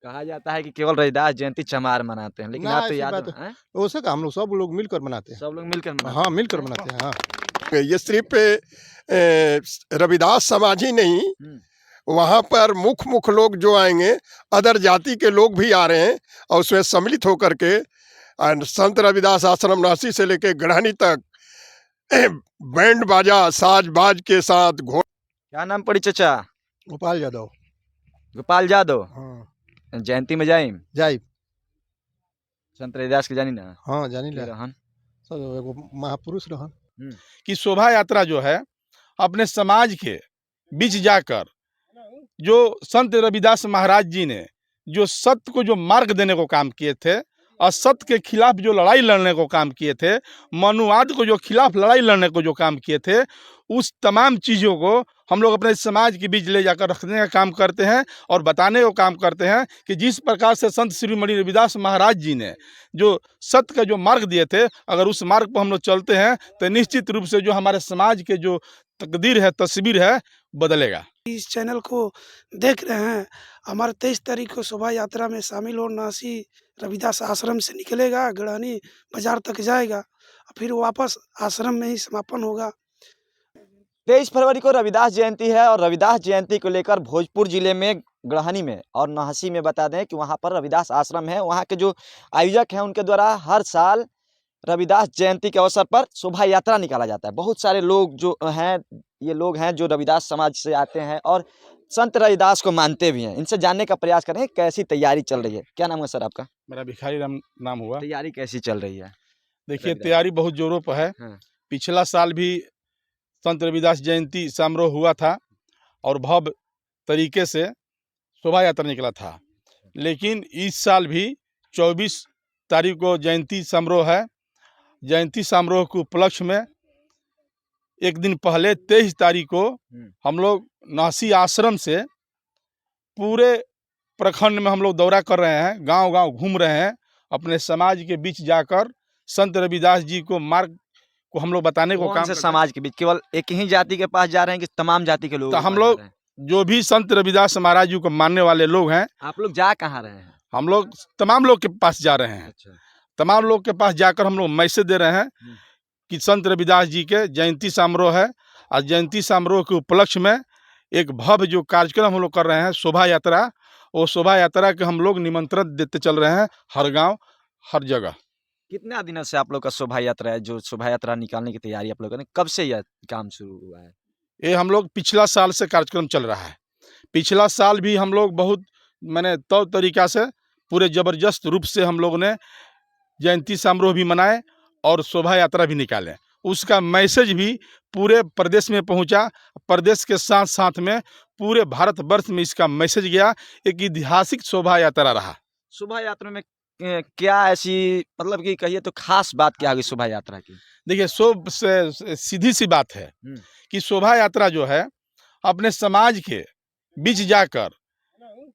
कहा जाता है कि केवल रविदास जयंती चमार मनाते हैं, लेकिन ना आप तो ऐसी याद बात हैं? वैसे का हम लोग सब लोग मिलकर मनाते हैं। सब लोग मिलकर मनाते हाँ, हैं। मिलकर मनाते हैं। हाँ। ये सिर्फ रविदास समाज ही नहीं, हुँ। वहाँ पर मुख्य लोग जो आएंगे, अदर जाति के लोग भी आ रहे हैं और उसमें सम्मिलित होकर के संत रविदास आश्रम नासी से लेके गढ़ानी तक बैंड बाजा साज बाज के साथ क्या नाम पड़ी चचा? गोपाल यादव। गोपाल यादव। हाँ। जयंती में जाइम? जाइब। संत रविदास के जानी ना? हाँ, जानी के ला। रहन? सब एगो महापुरुष रहन। कि शोभा यात्रा जो है अपने समाज के बीच जाकर जो संत रविदास महाराज जी ने जो सत्य को जो मार्ग देने को काम किए थे, असत्य के खिलाफ जो लड़ाई लड़ने को काम किए थे, मनुवाद को जो खिलाफ लड़ाई लड़ने को जो काम किए थे, उस तमाम चीज़ों को हम लोग अपने समाज के बीच ले जाकर रखने का काम करते हैं और बताने को काम करते हैं कि जिस प्रकार से संत श्री मणि रविदास महाराज जी ने जो सत्य का जो मार्ग दिए थे, अगर उस मार्ग पर हम लोग चलते हैं तो निश्चित रूप से जो हमारे समाज के जो तकदीर है, तस्वीर है, बदलेगा। इस चैनल को देख रहे हैं, हमारे 23 तारीख को शोभा यात्रा में शामिल हो। नासी रविदास आश्रम से निकलेगा, गढ़ानी बाजार तक जाएगा, फिर वापस आश्रम में ही समापन होगा। 23 फरवरी को रविदास जयंती है और रविदास जयंती को लेकर भोजपुर जिले में गढ़हनी में और नाहसी में बता दें कि वहां पर रविदास आश्रम है। वहां के जो आयोजक हैं उनके द्वारा हर साल रविदास जयंती के अवसर पर शोभा यात्रा निकाला जाता है। बहुत सारे लोग जो हैं, ये लोग हैं जो रविदास समाज से आते हैं और संत रविदास को मानते भी हैं। इनसे जानने का प्रयास करें कैसी तैयारी चल रही है। क्या नाम है सर आपका? मेरा भिखारी राम नाम हुआ। तैयारी कैसी चल रही है? देखिए, तैयारी बहुत जोरों पर है। हाँ। पिछला साल भी संत रविदास जयंती समारोह हुआ था और भव्य तरीके से शोभा यात्रा निकला था, लेकिन इस साल भी 24 तारीख को जयंती समारोह है। जयंती समारोह के उपलक्ष्य में एक दिन पहले 23 तारीख को हम लोग नासी आश्रम से पूरे प्रखंड में हम लोग दौरा कर रहे हैं, गांव-गांव घूम रहे हैं, अपने समाज के बीच जाकर संत रविदास जी को मार्ग को हम लोग बताने को काम से समाज के बीच केवल एक ही जाति के पास जा रहे हैं कि तमाम जाति के लोग? तो हम लोग जो भी संत रविदास महाराज जी को मानने वाले लोग हैं। आप लोग जा कहाँ रहे हैं? हम लोग तमाम लोग के पास जा रहे हैं। अच्छा। तमाम लोग के पास जाकर हम लोग मैसेज दे रहे हैं कि संत रविदास जी के जयंती समारोह है और जयंती समारोह के उपलक्ष्य में एक भव्य जो कार्यक्रम हम लोग कर रहे हैं शोभा यात्रा, वो शोभा यात्रा के हम लोग निमंत्रण देते चल रहे हैं हर गांव हर जगह। कितना दिनों से आप लोग का शोभा यात्रा है, जो शोभा यात्रा निकालने की तैयारी आप लोगों ने कब से यह काम शुरू हुआ है? ये हम लोग पिछला साल से कार्यक्रम चल रहा है। पिछला साल भी हम लोग बहुत तौर तरीका से पूरे ज़बरदस्त रूप से हम लोग ने जयंती समारोह भी मनाए और शोभा यात्रा भी निकाले। उसका मैसेज भी पूरे प्रदेश में पहुंचा। प्रदेश के साथ साथ में पूरे भारतवर्ष में इसका मैसेज गया। एक ऐतिहासिक शोभा यात्रा रहा। शोभा यात्रा में क्या ऐसी मतलब कि कहिए तो खास बात क्या होगी शोभा यात्रा की? देखिए, सीधी सी बात है कि शोभा यात्रा जो है अपने समाज के बीच जाकर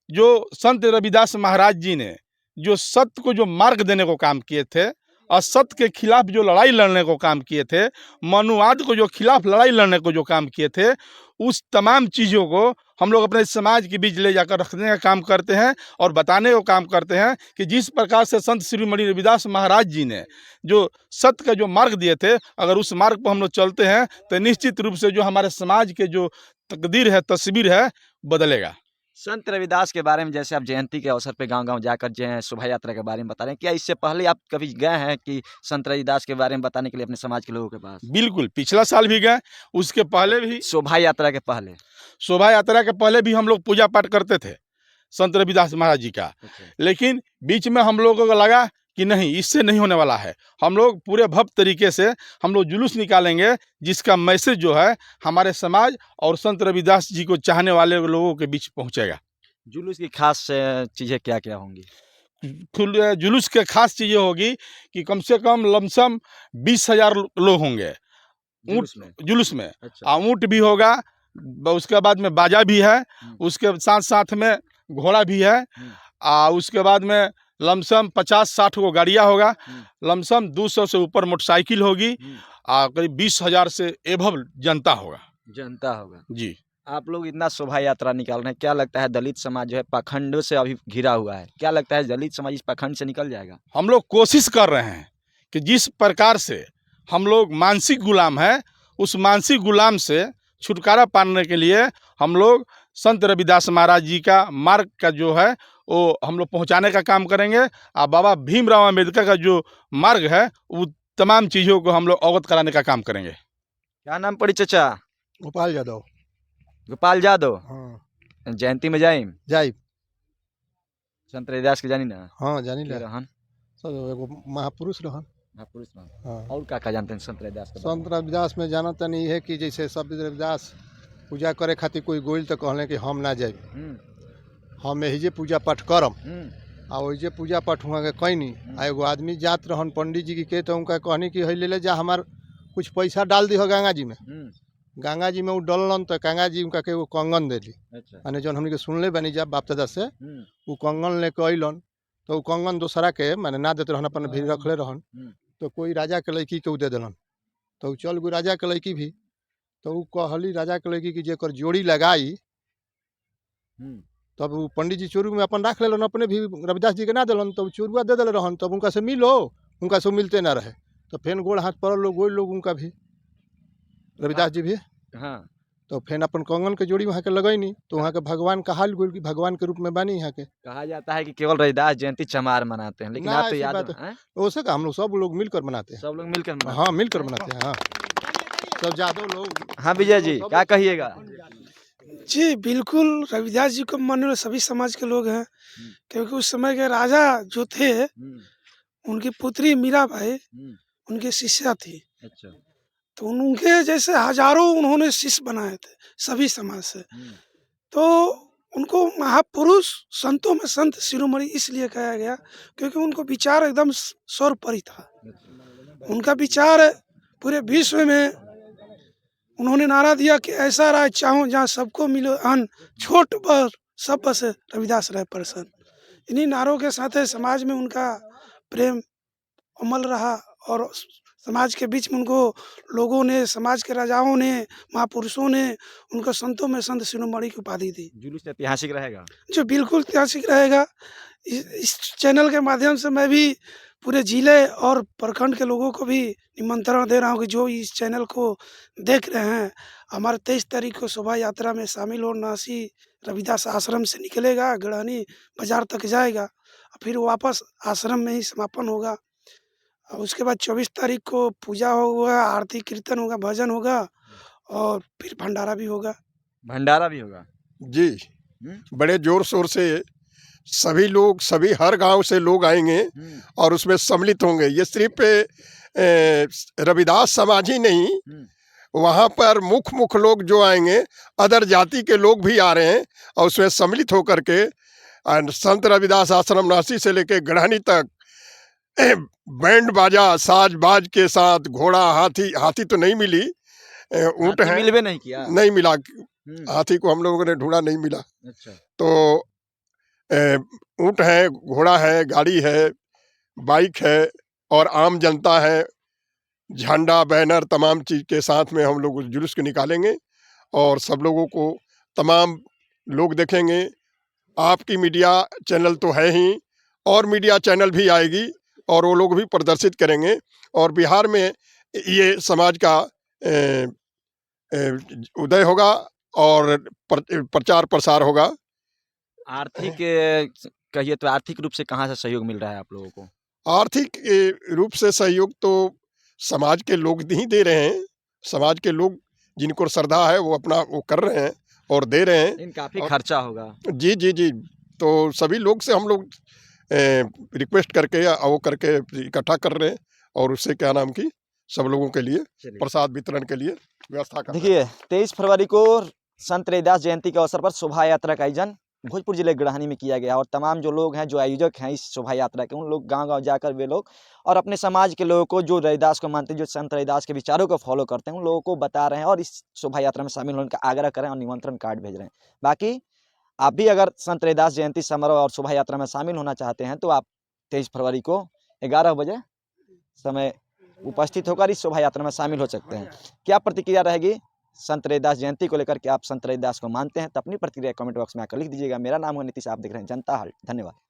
जो संत रविदास महाराज जी ने जो सत्य को जो मार्ग देने को काम किए थे, असत्य के खिलाफ जो लड़ाई लड़ने को काम किए थे, मनुवाद को जो खिलाफ लड़ाई लड़ने को जो काम किए थे, उस तमाम चीज़ों को हम लोग अपने समाज के बीच ले जाकर रखने का काम करते हैं और बताने को काम करते हैं कि जिस प्रकार से संत श्री मणि रविदास महाराज जी ने जो सत्य का जो मार्ग दिए थे, अगर उस मार्ग पर हम लोग चलते हैं तो निश्चित रूप से जो हमारे समाज के जो तकदीर है, तस्वीर है, बदलेगा। संत रविदास के बारे में जैसे आप जयंती के अवसर पे गांव-गांव जाकर जो है शोभा यात्रा के बारे में बता रहे हैं, क्या इससे पहले आप कभी गए हैं कि संत रविदास के बारे में बताने के लिए अपने समाज के लोगों के पास? बिल्कुल, पिछला साल भी गए, उसके पहले भी शोभा यात्रा के पहले? शोभा यात्रा के पहले भी हम लोग पूजा पाठ करते थे संत रविदास महाराज जी का। लेकिन बीच में हम लोगों को लगा कि नहीं, इससे नहीं होने वाला है। हम लोग पूरे भव्य तरीके से हम लोग जुलूस निकालेंगे जिसका मैसेज जो है हमारे समाज और संत रविदास जी को चाहने वाले लोगों के बीच पहुंचेगा। जुलूस की खास चीज़ें क्या-क्या होंगी? जुलूस के खास चीज़ें होगी कि कम से कम लमसम 20,000 लोग होंगे जुलूस में। अच्छा। ऊँट भी होगा, उसके बाद में बाजा भी है, उसके साथ साथ में घोड़ा भी है, उसके बाद में लमसम 50-60 को गाड़ियाँ होगा, लमसम 200 से ऊपर मोटरसाइकिल होगी, करीब 20,000 से एभव जनता होगा। जनता होगा जी। आप लोग इतना शोभा यात्रा निकाल रहे हैं, क्या लगता है दलित समाज जो है पाखंडों से अभी घिरा हुआ है, क्या लगता है दलित समाज इस पाखंड से निकल जाएगा? हम लोग कोशिश कर रहे हैं कि जिस प्रकार से हम लोग मानसिक गुलाम है, उस मानसिक गुलाम से छुटकारा पाने के लिए हम लोग संत रविदास महाराज जी का मार्ग का जो है वो हम लोग पहुंचाने का काम करेंगे। और बाबा भीमराव अम्बेडकर का जो मार्ग है वो तमाम चीज़ों को हम लोग अवगत कराने का काम करेंगे। क्या नाम पड़ी चाचा? गोपाल यादव। गोपाल यादव। हाँ जयंती में जाइम जाई। संत रविदास के जानी ना हाँ जानी के ले रहन सब एगो महापुरुष रहन। महापुरुष रहन। हाँ और का जानते हैं संत रविदास के बारे में? संत रविदास में जाना तनी है कि जैसे सब रविदास पूजा करे खातिर कोई गोइल तो कहले कि हम ना जाए, हम यही जे पूजा पाठ करम आ वही जे पूजा पाठ हुआ के कैनी। आ एगो आदमी जात रहन पंडित जी के तो उनका कहनी कि है ले जा हमार कुछ पैसा डाल दी हो गंगा जी में। गंगा जी में वो डलन तो गंगा जी उनका के वो कंगन देली। अच्छा। माने जौन हमनी के सुनले बनी जा बाप दादा से वो कंगन लेके अइलन तो वो कंगन दूसरा के माने ना देते रहन, अपन भी रखले रहन। तो कोई राजा के लड़की के उ दे दिलन तो उ चल गई राजा के लड़की भी। तो उ कहली राजा के लड़की की जेकर जोड़ी लगाई तब वो पंडित जी चोरू में अपन रख लेलन, अपने भी रविदास जी के ना दिलन। तो चोरुआ दे दिल रहन, तब उनका से मिलो, उनका से मिलते ना रहे तो फेन गोड़ हाथ पड़ल लोग गोल लोग उनका भी रविदास जी भी। हाँ। तो फिर अपन कंगन के जोड़ी वहाँ के लगैनी तो वहाँ के भगवान कहाल गोल की भगवान के रूप में बानी यहाँ के। कहा जाता है कि केवल रविदास जयंती चमार मनाते हैं, लेकिन ना, आप तो ऐसी याद बात हैं? वैसे का हम लोग सब लोग मिलकर मनाते हैं। सब लोग मिलकर मनाते हैं। हाँ मिलकर मनाते हैं। हाँ सब यादव लोग। हाँ विजय जी क्या कहिएगा? जी बिल्कुल, रविदास जी को मानने वाले सभी समाज के लोग हैं, क्योंकि उस समय के राजा जो थे उनकी पुत्री मीराबाई उनके शिष्या थी। अच्छा। तो उनके जैसे हजारों उन्होंने शिष्य बनाए थे सभी समाज से। तो उनको महापुरुष संतों में संत शिरोमणि इसलिए कहा गया क्योंकि उनको विचार एकदम सर्वोपरि था। उनका विचार पूरे विश्व में उन्होंने नारा दिया कि ऐसा राज चाहूँ जहाँ सबको मिलो अन्न, छोट बड़ सब बस रविदास रहे प्रसन्न। इन्हीं नारों के साथ समाज में उनका प्रेम अमल रहा और समाज के बीच में उनको लोगों ने, समाज के राजाओं ने, महापुरुषों ने उनको संतों में संत शिरोमणि की उपाधि दी। जुलूस ऐतिहासिक रहेगा जो बिल्कुल ऐतिहासिक रहेगा। इस चैनल के माध्यम से मैं भी पूरे जिले और प्रखंड के लोगों को भी निमंत्रण दे रहा हूँ कि जो इस चैनल को देख रहे हैं, हमारे 23 तारीख को शोभा यात्रा में शामिल हो। नासी रविदास आश्रम से निकलेगा, गढ़ानी बाजार तक जाएगा, फिर वापस आश्रम में ही समापन होगा। और उसके बाद 24 तारीख को पूजा होगा, आरती कीर्तन होगा, भजन होगा और फिर भंडारा भी होगा। भंडारा भी होगा जी। बड़े जोर शोर से सभी लोग, सभी हर गांव से लोग आएंगे और उसमें सम्मिलित होंगे। ये सिर्फ रविदास समाज ही नहीं, वहाँ पर मुख्य लोग जो आएंगे, अदर जाति के लोग भी आ रहे हैं और उसमें सम्मिलित होकर के संत रविदास आश्रम नासी से लेके गढ़ानी तक बैंड बाजा साज बाज के साथ, घोड़ा हाथी तो नहीं मिली, ऊँट है, मिलवे नहीं किया, नहीं मिला, हाथी को हम लोगों ने ढूंढा, नहीं मिला। अच्छा। तो ऊँट है, घोड़ा है, गाड़ी है, बाइक है और आम जनता है, झंडा बैनर तमाम चीज़ के साथ में हम लोग उस जुलूस को निकालेंगे और सब लोगों को, तमाम लोग देखेंगे। आपकी मीडिया चैनल तो है ही और मीडिया चैनल भी आएगी और वो लोग भी प्रदर्शित करेंगे और बिहार में ये समाज का उदय होगा और प्रचार प्रसार होगा। आर्थिक कहिए तो आर्थिक रूप से कहाँ से सहयोग मिल रहा है आप लोगों को? आर्थिक रूप से सहयोग तो समाज के लोग ही दे रहे हैं। समाज के लोग जिनको श्रद्धा है वो अपना वो कर रहे हैं और दे रहे हैं। काफ़ी खर्चा होगा। जी जी जी। तो सभी लोग से हम लोग रिक्वेस्ट करके वो करके इकट्ठा कर रहे हैं और उससे क्या नाम की सब लोगों के लिए प्रसाद वितरण के लिए व्यवस्था कर। देखिए 23 फरवरी को संत रविदास जयंती के अवसर पर शोभा यात्रा का आयोजन भोजपुर जिले गढ़ानी में किया गया और तमाम जो लोग हैं, जो आयोजक हैं इस शोभा यात्रा के, उन लोग गांव-गांव जाकर वे लोग और अपने समाज के लोगों को, जो रविदास को मानते हैं, जो संत रविदास के विचारों को फॉलो करते हैं, उन लोगों को बता रहे हैं और इस शोभा यात्रा में शामिल होने का आग्रह कर रहे हैं और निमंत्रण कार्ड भेज रहे हैं। बाकी आप भी अगर संत रविदास जयंती समारोह और शोभा यात्रा में शामिल होना चाहते हैं तो आप 23 फरवरी को 11 बजे समय उपस्थित होकर इस शोभा यात्रा में शामिल हो सकते हैं। क्या प्रतिक्रिया रहेगी संत रविदास जयंती को लेकर के आप संत रविदास को मानते हैं तो अपनी प्रतिक्रिया कमेंट बॉक्स में आकर लिख दीजिएगा। मेरा नाम है नीतीश, आप देख रहे हैं जनता हाल। धन्यवाद।